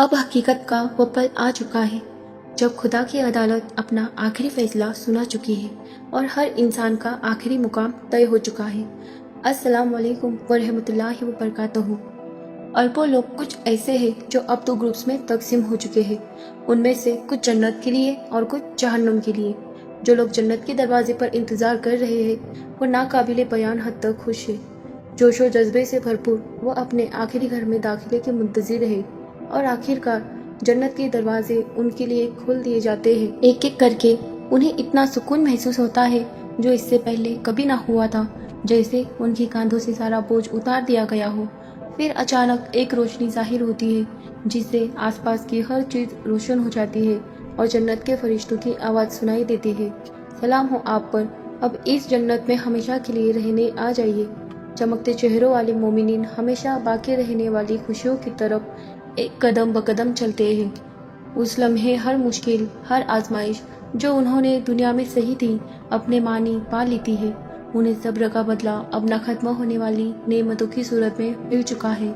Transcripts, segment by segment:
अब हकीकत का वो पल आ चुका है जब खुदा की अदालत अपना आखिरी फैसला सुना चुकी है और हर इंसान का आखिरी मुकाम तय हो चुका है। अस्सलाम वालेकुम वरहमतुल्लाहि वबरकातुहू। अरबों लोग कुछ ऐसे हैं जो अब तो ग्रुप्स में तकसीम हो चुके हैं। उनमें से कुछ जन्नत के लिए और कुछ जहन्नुम के लिए। जो लोग जन्नत के दरवाजे पर इंतज़ार कर रहे हैं वो नाकाबिले बयान हद तक खुश है। जोशो जज्बे से भरपूर वो अपने आखिरी घर में दाखिले के मुंतज़िर है और आखिरकार जन्नत के दरवाजे उनके लिए खोल दिए जाते हैं। एक एक करके उन्हें इतना सुकून महसूस होता है जो इससे पहले कभी ना हुआ था, जैसे उनकी कांधों से सारा बोझ उतार दिया गया हो। फिर अचानक एक रोशनी ज़ाहिर होती है जिससे आसपास की हर चीज़ रोशन हो जाती है और जन्नत के फरिश्तों की आवाज़ सुनाई देती है, सलाम हो आप पर, अब इस जन्नत में हमेशा के लिए रहने आ जाइए। चमकते चेहरों वाले मोमिनीन हमेशा बाकी रहने वाली खुशियों की तरफ एक कदम ब कदम चलते हैं। उस लम्हे हर मुश्किल, हर आजमाइश जो उन्होंने दुनिया में सही थी अपने मानी पा लेती है। उन्हें सब्र का बदला अब न खत्म होने वाली नेमतों की सूरत में मिल चुका है।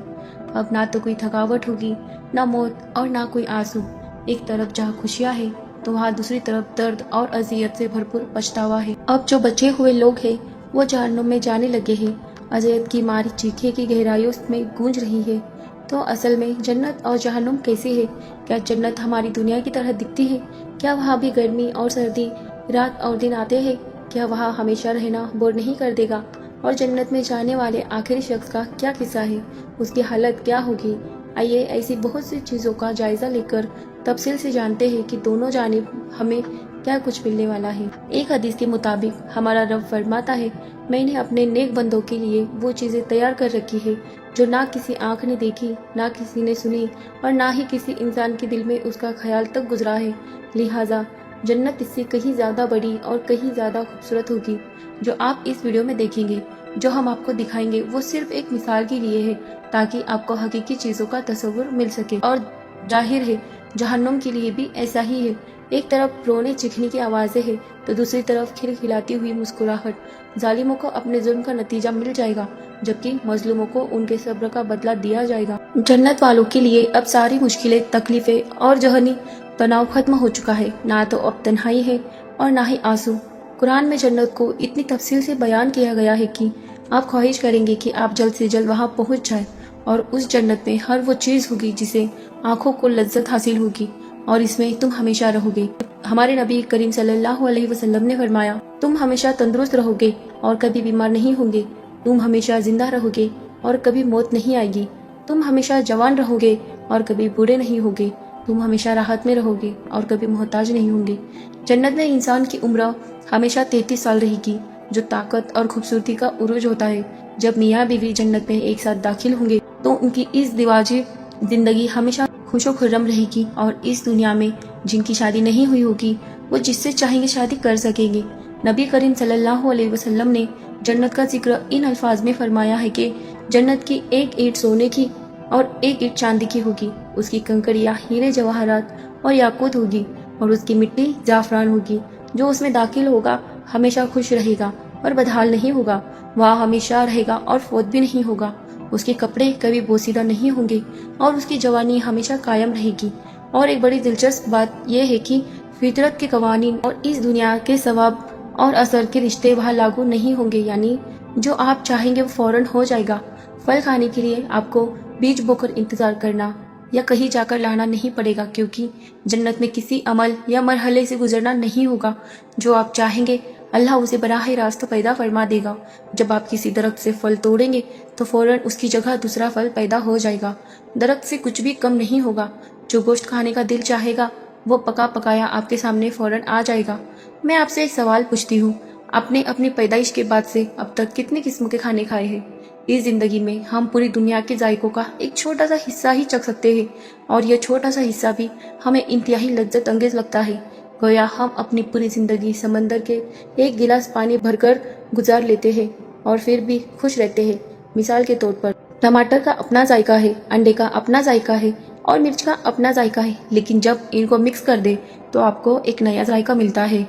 अब ना तो कोई थकावट होगी, ना मौत और ना कोई आंसू। एक तरफ जहाँ खुशियाँ है तो वहाँ दूसरी तरफ दर्द और अजियत से भरपूर पछतावा है। अब जो बचे हुए लोग हैं वो जहन्नुम में जाने लगे हैं। अजियत की मारी चीखें की गहराइयों में गूंज रही है। तो असल में जन्नत और जहन्नुम कैसी है? क्या जन्नत हमारी दुनिया की तरह दिखती है? क्या वहाँ भी गर्मी और सर्दी, रात और दिन आते हैं? क्या वहाँ हमेशा रहना बोर नहीं कर देगा? और जन्नत में जाने वाले आखिरी शख्स का क्या किस्सा है? उसकी हालत क्या होगी? आइए ऐसी बहुत सी चीज़ों का जायजा लेकर तफसील से जानते हैं कि दोनों जानिब हमें क्या कुछ मिलने वाला है। एक हदीस के मुताबिक हमारा रब फरमाता है, मैंने अपने नेक बंदों के लिए वो चीज़ें तैयार कर रखी है जो ना किसी आँख ने देखी, ना किसी ने सुनी और ना ही किसी इंसान के दिल में उसका ख्याल तक गुजरा है। लिहाजा जन्नत इससे कहीं ज़्यादा बड़ी और कहीं ज़्यादा खूबसूरत होगी। जो आप इस वीडियो में देखेंगे, जो हम आपको दिखाएंगे, वो सिर्फ एक मिसाल के लिए है ताकि आपको हकीकी चीज़ों का तस्वुर मिल सके। और जाहिर है जहन्नुम के लिए भी ऐसा ही है। एक तरफ रोने चिखने की आवाज़ें हैं तो दूसरी तरफ खिलखिलाती हुई मुस्कुराहट। जालिमों को अपने जुल्म का नतीजा मिल जाएगा जबकि मजलूमों को उनके सब्र का बदला दिया जाएगा। जन्नत वालों के लिए अब सारी मुश्किलें, तकलीफें और जहनी तनाव खत्म हो चुका है। ना तो अब तन्हाई है और ना ही आंसू। कुरान में जन्नत को इतनी तफसील से बयान किया गया है कि आप ख्वाहिश करेंगे कि आप जल्द से जल्द वहाँ पहुँच जाएं। और उस जन्नत में हर वो चीज़ होगी जिसे आंखों को लज्जत हासिल होगी और इसमें तुम हमेशा रहोगे। हमारे नबी करीम सल्लल्लाहु अलैहि वसल्लम ने फरमाया, तुम हमेशा तंदुरुस्त रहोगे और कभी बीमार नहीं होंगे। तुम हमेशा जिंदा रहोगे और कभी मौत नहीं आएगी। तुम हमेशा जवान रहोगे और कभी बूढ़े नहीं होगे। तुम हमेशा राहत में रहोगे और कभी मोहताज नहीं होंगे। जन्नत में इंसान की उम्र हमेशा 33 साल रहेगी, जो ताकत और खूबसूरती का उरूज होता है। जब मियाँ बीवी जन्नत में एक साथ दाखिल होंगे तो उनकी इस दिवाजी जिंदगी हमेशा खुशो खुर्रम रहेगी और इस दुनिया में जिनकी शादी नहीं हुई होगी वो जिससे चाहेंगे शादी कर सकेंगे। नबी करीम सल्लल्लाहु अलैहि वसल्लम ने जन्नत का जिक्र इन अल्फाज में फरमाया है कि जन्नत की एक ईंट सोने की और एक ईंट चांदी की होगी। उसकी कंकड़ियाँ हीरे जवाहरात और याकूत होगी और उसकी मिट्टी जाफरान होगी। जो उसमें दाखिल होगा हमेशा खुश रहेगा और बदहाल नहीं होगा। वह हमेशा रहेगा और फौत भी नहीं होगा। उसके कपड़े कभी बोसीदा नहीं होंगे और उसकी जवानी हमेशा कायम रहेगी। और एक बड़ी दिलचस्प बात यह है कि फितरत के कवानीन और इस दुनिया के सवाब और असर के रिश्ते वहाँ लागू नहीं होंगे, यानी जो आप चाहेंगे वो फौरन हो जाएगा। फल खाने के लिए आपको बीज बोकर इंतजार करना या कहीं जाकर लाना नहीं पड़ेगा, क्योंकि जन्नत में किसी अमल या मरहले से गुजरना नहीं होगा। जो आप चाहेंगे अल्लाह उसे बराह रास्त पैदा फरमा देगा। जब आप किसी दरख्त से फल तोड़ेंगे तो फौरन उसकी जगह दूसरा फल पैदा हो जाएगा। दरख्त से कुछ भी कम नहीं होगा। जो गोश्त खाने का दिल चाहेगा वो पका पकाया आपके सामने फौरन आ जाएगा। मैं आपसे एक सवाल पूछती हूँ, आपने अपनी पैदाइश के बाद से अब तक कितनी किस्म के खाने खाए हैं? इस जिंदगी में हम पूरी दुनिया के जायकों का एक छोटा सा हिस्सा ही चख सकते हैं और यह छोटा सा हिस्सा भी हमें इंतहाई लज्जत अंगेज लगता है। गोया हम अपनी पूरी जिंदगी समंदर के एक गिलास पानी भरकर गुजार लेते हैं और फिर भी खुश रहते हैं। मिसाल के तौर पर टमाटर का अपना जायका है, अंडे का अपना जायका है और मिर्च का अपना जायका है, लेकिन जब इनको मिक्स कर दे तो आपको एक नया जायका मिलता है।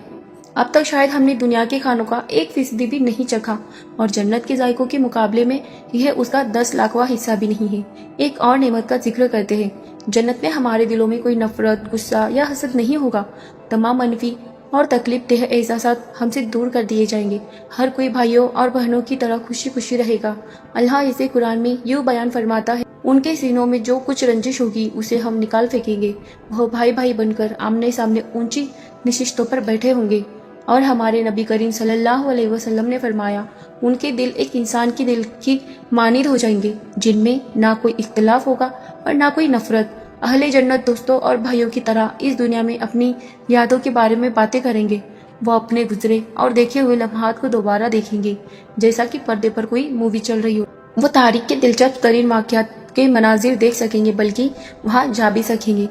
اب تک شاید ہم نے دنیا کے کھانوں کا 1% بھی نہیں چکھا، اور جنت کے ذائقوں کے مقابلے میں یہ اس کا 10 لاکھواں حصہ بھی نہیں ہے۔ ایک اور نعمت کا ذکر کرتے ہیں، جنت میں ہمارے دلوں میں کوئی نفرت، غصہ یا حسد نہیں ہوگا۔ تمام منفی اور تکلیف دہ احساسات ہم سے دور کر دیے جائیں گے۔ ہر کوئی بھائیوں اور بہنوں کی طرح خوشی خوشی رہے گا۔ اللہ اسے قرآن میں یوں بیان فرماتا ہے، ان کے سینوں میں جو کچھ رنجش ہوگی اسے ہم نکال پھینکیں گے۔ وہ بھائی بھائی بن کر آمنے سامنے اونچی نشستوں پر بیٹھے ہوں گے۔ اور ہمارے نبی کریم صلی اللہ علیہ وسلم نے فرمایا، ان کے دل ایک انسان کی دل کی مانند ہو جائیں گے، جن میں نہ کوئی اختلاف ہوگا اور نہ کوئی نفرت۔ اہل جنت دوستوں اور بھائیوں کی طرح اس دنیا میں اپنی یادوں کے بارے میں باتیں کریں گے۔ وہ اپنے گزرے اور دیکھے ہوئے لمحات کو دوبارہ دیکھیں گے، جیسا کہ پردے پر کوئی مووی چل رہی ہو۔ وہ تاریخ کے دلچسپ ترین واقعات کے مناظر دیکھ سکیں گے، بلکہ وہاں جا بھی سکیں گے۔